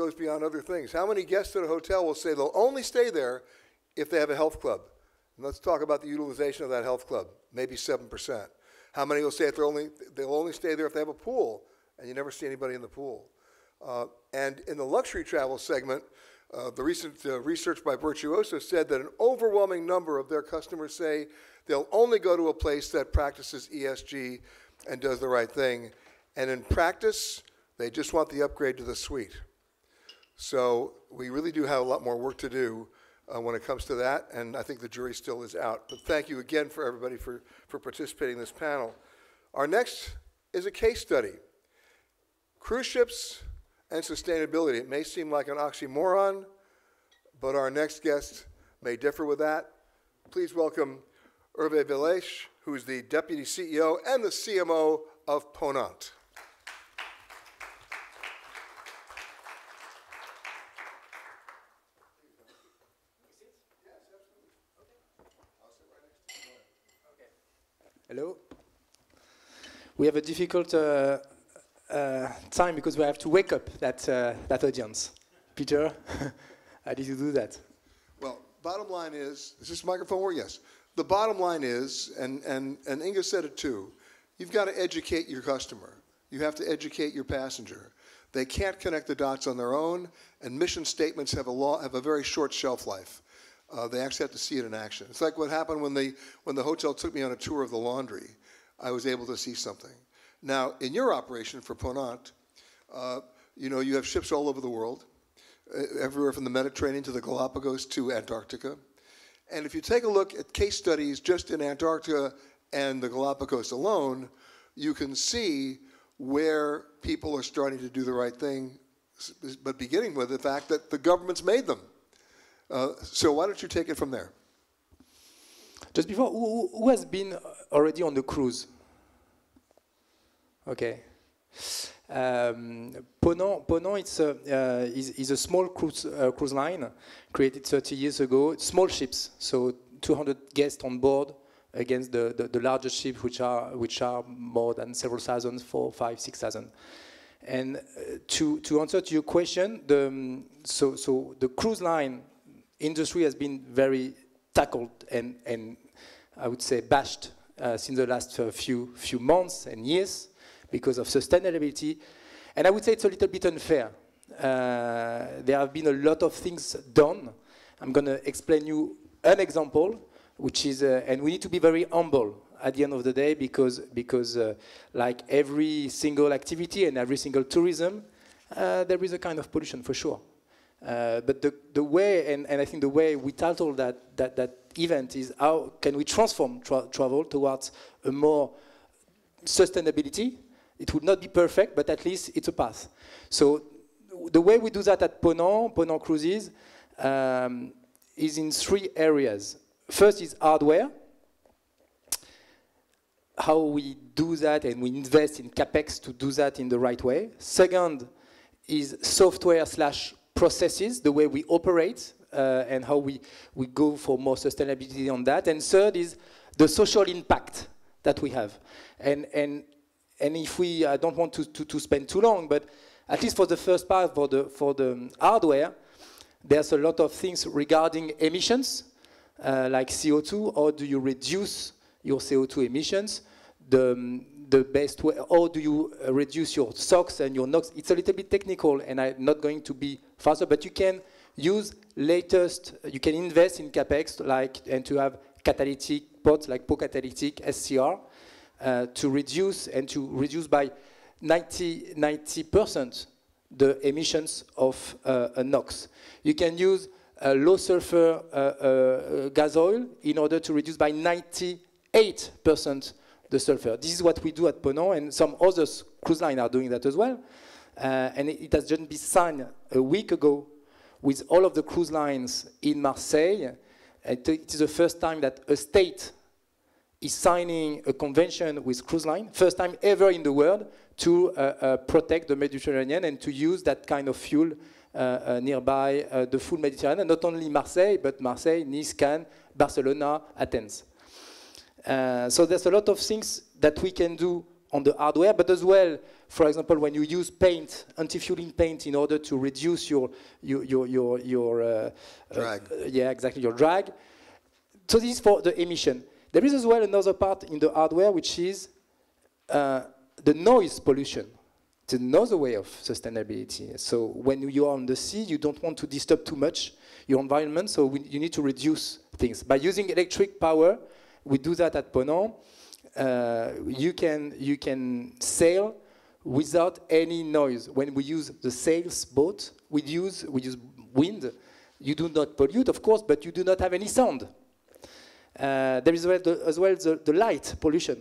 goes beyond other things. How many guests at a hotel will say they'll only stay there if they have a health club? And let's talk about the utilization of that health club, maybe 7%. How many will say they'll only stay there if they have a pool, and you never see anybody in the pool? And in the luxury travel segment, the recent research by Virtuoso said that an overwhelming number of their customers say they'll only go to a place that practices ESG and does the right thing. And in practice, they just want the upgrade to the suite. So we really do have a lot more work to do when it comes to that, and I think the jury still is out. But thank you again for everybody for participating in this panel. Our next is a case study. Cruise ships and sustainability. It may seem like an oxymoron, but our next guest may differ with that. Please welcome Hervé Bellaïche, who is the Deputy CEO and the CMO of Ponant. Hello. We have a difficult time because we have to wake up that audience. Peter, how did you do that? Well, bottom line is this microphone work? Yes. The bottom line is, and Inga said it too, you've got to educate your customer. You have to educate your passenger. They can't connect the dots on their own, and mission statements have a very short shelf life. They actually have to see it in action. It's like what happened when the hotel took me on a tour of the laundry. I was able to see something. Now, in your operation for Ponant, you have ships all over the world, everywhere from the Mediterranean to the Galapagos to Antarctica. And if you take a look at case studies just in Antarctica and the Galapagos alone, you can see where people are starting to do the right thing, but beginning with the fact that the government's made them. So why don't you take it from there? Just before, who has been already on the cruise? Okay. Ponant is a small cruise line created 30 years ago. Small ships, so 200 guests on board against the largest ships, which are more than several thousand, 4,000, 5,000, 6,000. And to answer to your question, so the cruise line industry has been very tackled and I would say bashed since the last few months and years because of sustainability. And I would say it's a little bit unfair. There have been a lot of things done. I'm going to explain you an example, which is, and we need to be very humble at the end of the day because like every single activity and every single tourism, there is a kind of pollution for sure. But the way, and I think the way we title that event is how can we transform travel towards a more sustainability. It would not be perfect, but at least it's a path. So the way we do that at Ponant Cruises, is in 3 areas. First is hardware, how we do that, and we invest in CapEx to do that in the right way. Second is software/processes, the way we operate, and how we go for more sustainability on that. And third is the social impact that we have. And if we, I don't want to spend too long, but at least for the first part, for the hardware, there's a lot of things regarding emissions, like CO2. How do you reduce your CO2 emissions? The best way, how do you reduce your SOx and your NOx? It's a little bit technical, and I'm not going to be faster, but you can use latest, you can invest in CapEx, and to have catalytic pods, like po-catalytic, SCR, to reduce by 90% the emissions of NOx. You can use low sulfur gas oil in order to reduce by 98% the sulfur. This is what we do at Ponant, and some other cruise lines are doing that as well. And it has just been signed a week ago with all of the cruise lines in Marseille. It is the first time that a state is signing a convention with cruise line, first time ever in the world, to protect the Mediterranean and to use that kind of fuel nearby the full Mediterranean, not only Marseille, but Marseille, Nice, Cannes, Barcelona, Athens. So there's a lot of things that we can do on the hardware, but as well, for example, when you use paint, anti-fueling paint, in order to reduce your drag. Yeah, exactly, your drag. So this is for the emission. There is as well another part in the hardware, which is the noise pollution. It's another way of sustainability. So when you are on the sea, you don't want to disturb too much your environment, so you need to reduce things. By using electric power, we do that at Ponant. You can sail without any noise. When we use the sails boat, we use wind. You do not pollute, of course, but you do not have any sound. There is as well the light pollution.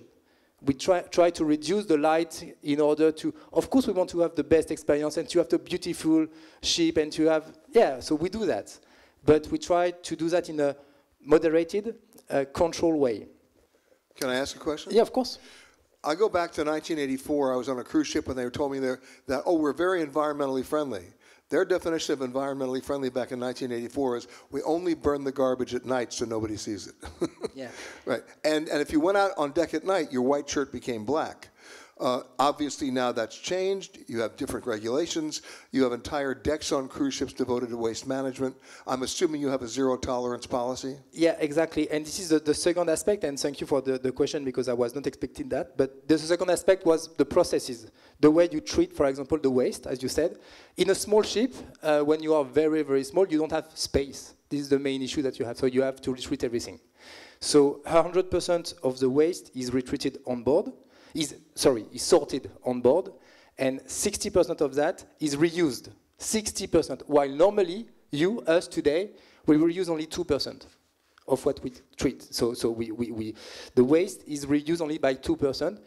We try to reduce the light in order to, of course, we want to have the best experience and to have the beautiful ship and to have, yeah, so we do that. But we try to do that in a moderated, controlled way. Can I ask a question? Yeah, of course. I go back to 1984. I was on a cruise ship and they told me that, oh, we're very environmentally friendly. Their definition of environmentally friendly back in 1984 is we only burn the garbage at night so nobody sees it. Yeah. Right. And if you went out on deck at night, your white shirt became black. Obviously now that's changed. You have different regulations. You have entire decks on cruise ships devoted to waste management. I'm assuming you have a zero tolerance policy? Yeah, exactly. And this is the second aspect, and thank you for the question because I was not expecting that. But the second aspect was the processes, the way you treat, for example, the waste, as you said. In a small ship, when you are very, very small, you don't have space. This is the main issue that you have. So you have to retreat everything. So 100% of the waste is retreated on board. Is sorted on board, and 60% of that is reused. 60%, while normally us today, we reuse only 2% of what we treat. So the waste is reused only by 2%.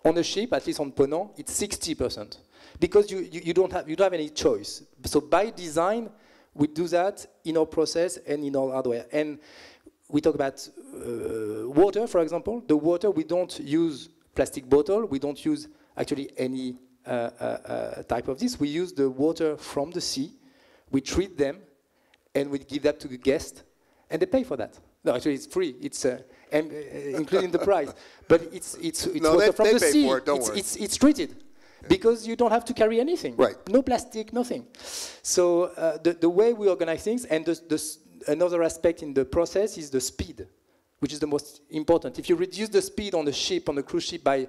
On a ship, at least on Ponant, it's 60%, because you don't have any choice. So by design, we do that in our process and in our hardware. And we talk about water, for example. The water, we don't use plastic bottle. We don't use actually any type of this. We use the water from the sea. We treat them, and we give that to the guest, and they pay for that. No, actually, it's free. It's including the price, but it's no, water from the sea. For it, don't worry. It's treated because you don't have to carry anything. Right. No plastic, nothing. So the way we organize things, and another aspect in the process is the speed, which is the most important. If you reduce the speed on the ship, on the cruise ship, by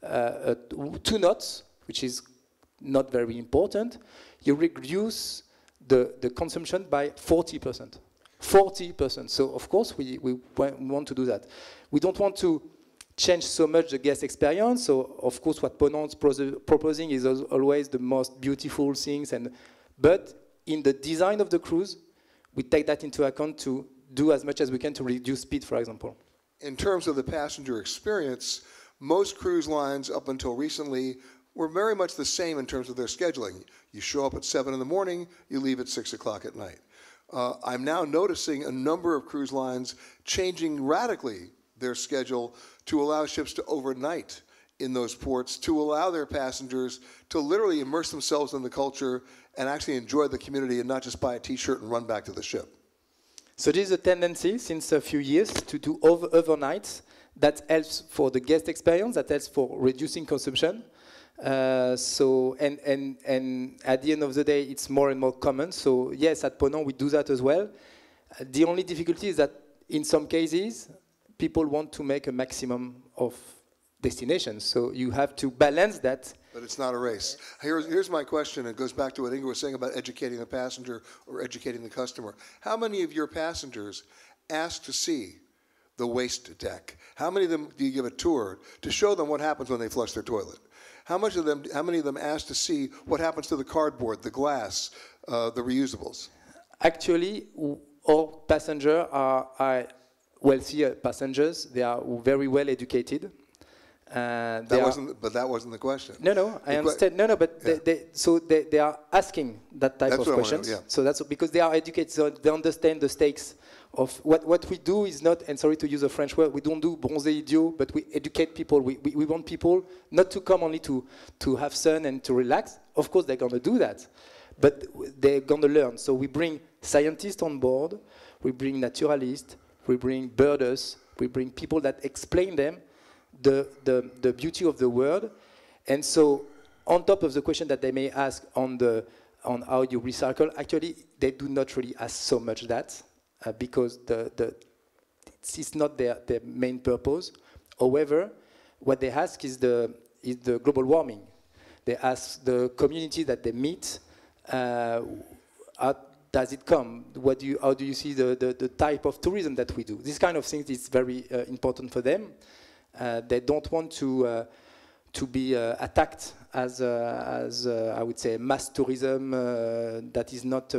2 knots, which is not very important, you reduce the consumption by 40%. 40%. So, of course, we want to do that. We don't want to change so much the guest experience. So, of course, what Ponant's proposing is always the most beautiful things. But in the design of the cruise, we take that into account to do as much as we can to reduce speed, for example. In terms of the passenger experience, most cruise lines up until recently were very much the same in terms of their scheduling. You show up at 7 in the morning, you leave at 6 o'clock at night. I'm now noticing a number of cruise lines changing radically their schedule to allow ships to overnight in those ports, to allow their passengers to literally immerse themselves in the culture and actually enjoy the community and not just buy a T-shirt and run back to the ship. So this is a tendency since a few years to do overnights. That helps for the guest experience, that helps for reducing consumption. And at the end of the day, it's more and more common. So yes, at Ponant, we do that as well. The only difficulty is that in some cases, people want to make a maximum of destinations. So you have to balance that. But it's not a race. Here's my question. It goes back to what Inga was saying about educating the passenger or educating the customer. How many of your passengers ask to see the waste deck? How many of them do you give a tour to show them what happens when they flush their toilet? How many of them ask to see what happens to the cardboard, the glass, the reusables? Actually, all passengers are wealthy passengers. They are very well educated. But that wasn't the question. No, I understand. But yeah. they are asking that type of questions. Yeah. So that's because they are educated, so they understand the stakes of what we do is not, and sorry to use a French word, we don't do bronzer idiot, but we educate people. We want people not to come only to have fun and to relax. Of course, they're going to do that, but they're going to learn. So we bring scientists on board, we bring naturalists, we bring birders, we bring people that explain them the beauty of the world. And so on top of the question that they may ask on how you recycle, actually they do not really ask so much that because it's not their main purpose. However, what they ask is the global warming. They ask the community that they meet, how does it come? How do you see the type of tourism that we do? This kind of things is very important for them. They don't want to be attacked as I would say mass tourism that is not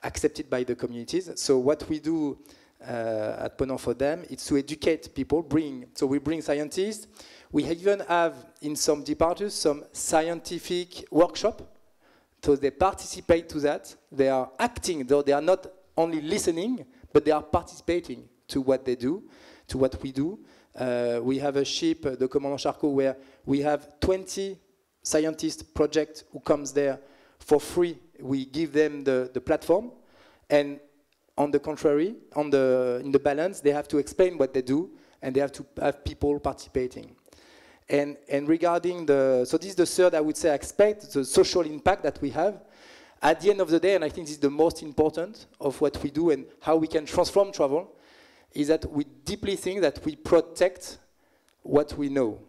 accepted by the communities. So what we do at Ponant for them is to educate people. So we bring scientists. We even have in some departures some scientific workshop. So they participate to that. They are acting, though they are not only listening, but they are participating to what they do, to what we do. We have a ship, the Commandant Charcot, where we have 20 scientists project who comes there for free. We give them the platform, and on the contrary, in the balance, they have to explain what they do, and they have to have people participating. And regarding so this is the third, I would say, aspect, the social impact that we have. At the end of the day, and I think this is the most important of what we do and how we can transform travel, is that we deeply think that we protect what we know.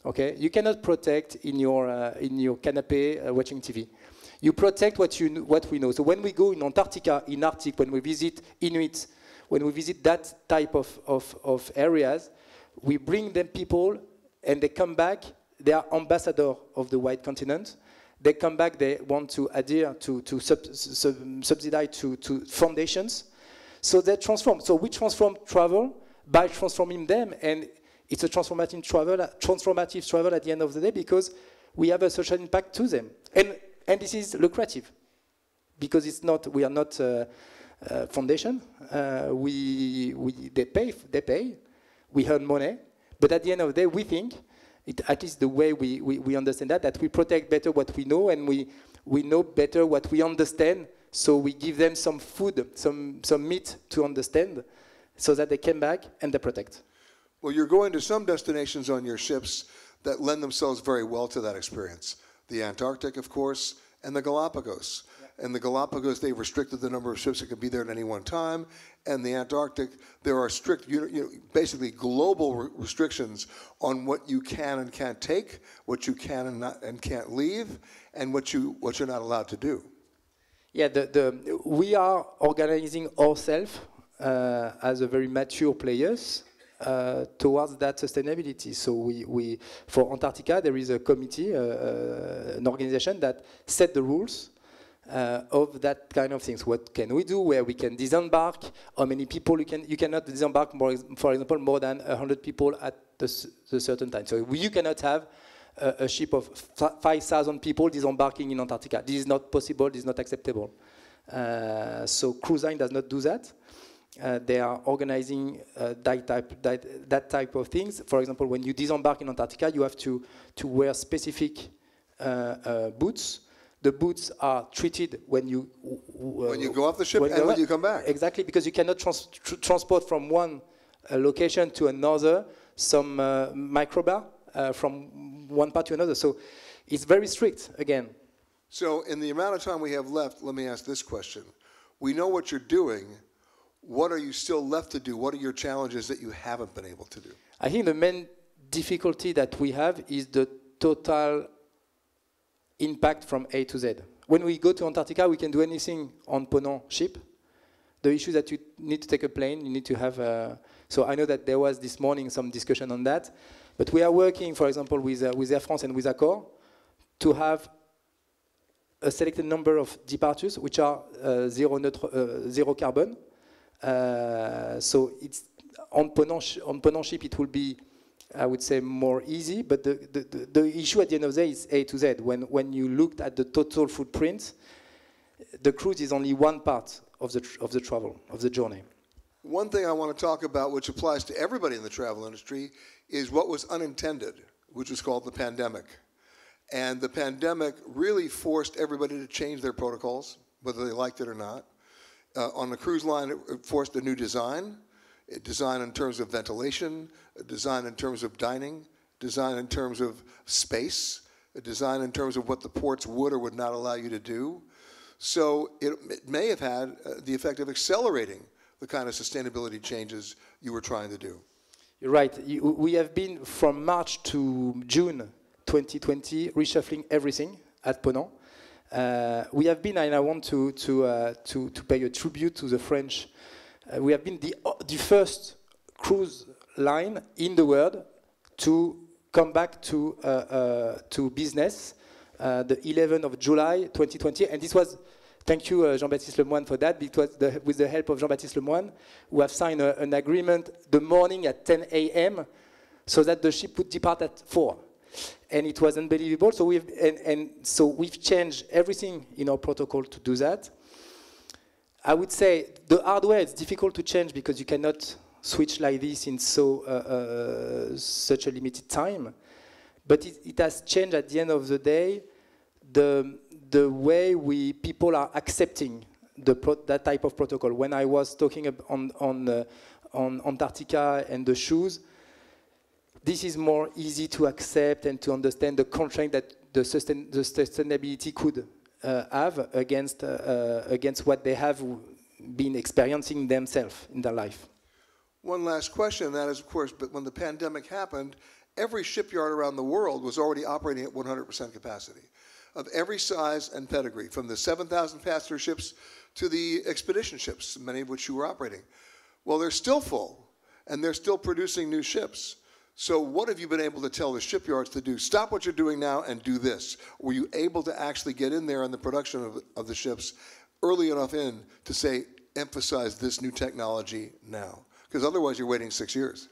Okay, you cannot protect in your canapé watching TV. You protect what we know. So when we go in Antarctica, in Arctic, when we visit Inuit, when we visit that type of areas, we bring them people, and they come back. They are ambassadors of the white continent. They come back. They want to adhere to subsidize to foundations. So they transform. So we transform travel by transforming them, and it's a transformative travel at the end of the day because we have a social impact to them, and this is lucrative because we are not foundation. They pay. We earn money, but at the end of the day, we think, at least the way we understand that we protect better what we know, and we know better what we understand. So we give them some food, some meat to understand, so that they come back and they protect. Well, you're going to some destinations on your ships that lend themselves very well to that experience. The Antarctic, of course, and the Galapagos. Yeah. And the Galapagos, they've restricted the number of ships that can be there at any one time. And the Antarctic, there are strict, basically global restrictions on what you can and can't take, what you can and can't leave, and what you're not allowed to do. Yeah, we are organizing ourselves as a very mature players towards that sustainability. So we for Antarctica, there is a committee, an organization that set the rules of that kind of things. What can we do? Where we can disembark? How many people you cannot disembark? For example, more than 100 people at a certain time. So you cannot have a ship of 5,000 people disembarking in Antarctica. This is not possible. This is not acceptable. So cruise line does not do that. They are organizing that type of things. For example, when you disembark in Antarctica, you have to wear specific boots. The boots are treated when you go off the ship and when you come back. Exactly, because you cannot transport from one location to another some microbar from one part to another. So it's very strict again. So in the amount of time we have left, let me ask this question. We know what you're doing. What are you still left to do? What are your challenges that you haven't been able to do? I think the main difficulty that we have is the total impact from A to Z. When we go to Antarctica, we can do anything on Ponant ship. The issue that you need to take a plane, you need to have so I know that there was this morning some discussion on that, but we are working, for example, with Air France and with Accor to have a selected number of departures which are zero carbon. So it's on Ponant ship it will be, I would say, more easy, but the issue at the end of the day is A to Z. When you looked at the total footprint, the cruise is only one part of the travel, of the journey. One thing I want to talk about, which applies to everybody in the travel industry, is what was unintended, which was called the pandemic. And the pandemic really forced everybody to change their protocols, whether they liked it or not. On the cruise line, it forced a new design. design in terms of ventilation, design in terms of dining, design in terms of space, design in terms of what the ports would or would not allow you to do. So it may have had the effect of accelerating the kind of sustainability changes you were trying to do. You're right. We have been from March to June 2020 reshuffling everything at Ponant. We have been, and I want to pay a tribute to the French. We have been the first cruise line in the world to come back to business the 11th of July 2020, and this was. Thank you, Jean-Baptiste Lemoine, for that. It was with the help of Jean-Baptiste Lemoine, who have signed an agreement the morning at 10 a.m. so that the ship would depart at 4. And it was unbelievable. So we've changed everything in our protocol to do that. I would say the hardware is difficult to change because you cannot switch like this in such a limited time. But it has changed at the end of the day the way people are accepting that type of protocol. When I was talking on Antarctica and the shoes, this is more easy to accept and to understand the constraint that the sustainability could have against what they have been experiencing themselves in their life. One last question, and that is, of course, but when the pandemic happened, every shipyard around the world was already operating at 100% capacity, of every size and pedigree, from the 7,000 passenger ships to the expedition ships, many of which you were operating. Well, they're still full, and they're still producing new ships. So what have you been able to tell the shipyards to do? Stop what you're doing now and do this. Were you able to actually get in there in the production of the ships early enough in to say, emphasize this new technology now? Because otherwise you're waiting 6 years.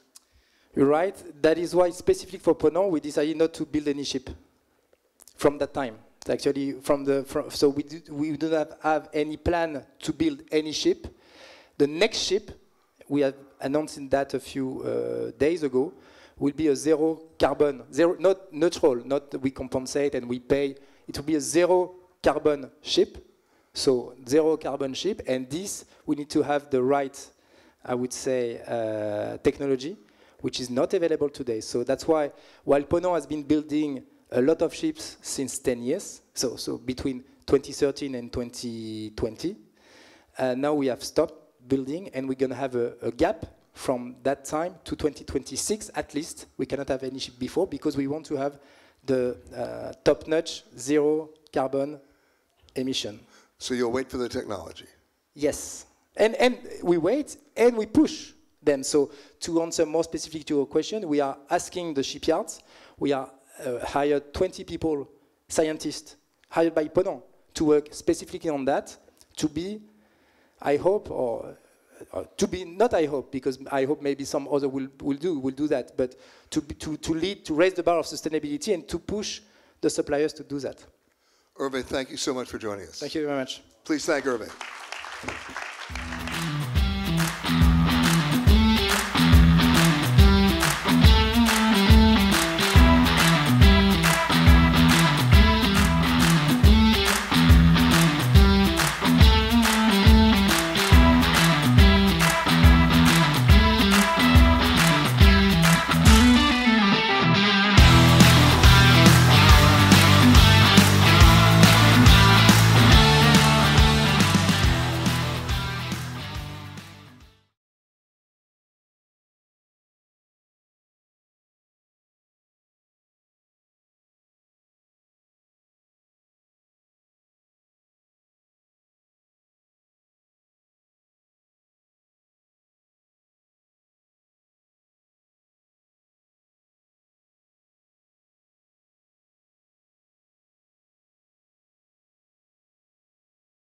You're right. That is why, specifically for Ponant, we decided not to build any ship from that time. Actually, so we do not have any plan to build any ship. The next ship, we have announced that a few days ago, will be a zero carbon, not neutral, not we compensate and we pay. It will be a zero carbon ship, so zero carbon ship, and this we need to have the right, I would say, technology, which is not available today. So that's why, while Ponant has been building a lot of ships since 10 years, so between 2013 and 2020, now we have stopped building, and we're going to have a gap from that time to 2026 at least. We cannot have any ship before because we want to have the top-notch zero carbon emission. So you'll wait for the technology? Yes. And we wait and we push them. So to answer more specific to your question, we are asking the shipyards, we are hired 20 people, scientists, hired by Ponant to work specifically on that, to be, I hope, or to be, not I hope, because I hope maybe some other will do that, but to lead, to raise the bar of sustainability and to push the suppliers to do that. Hervé, thank you so much for joining us. Thank you very much. Please thank Hervé.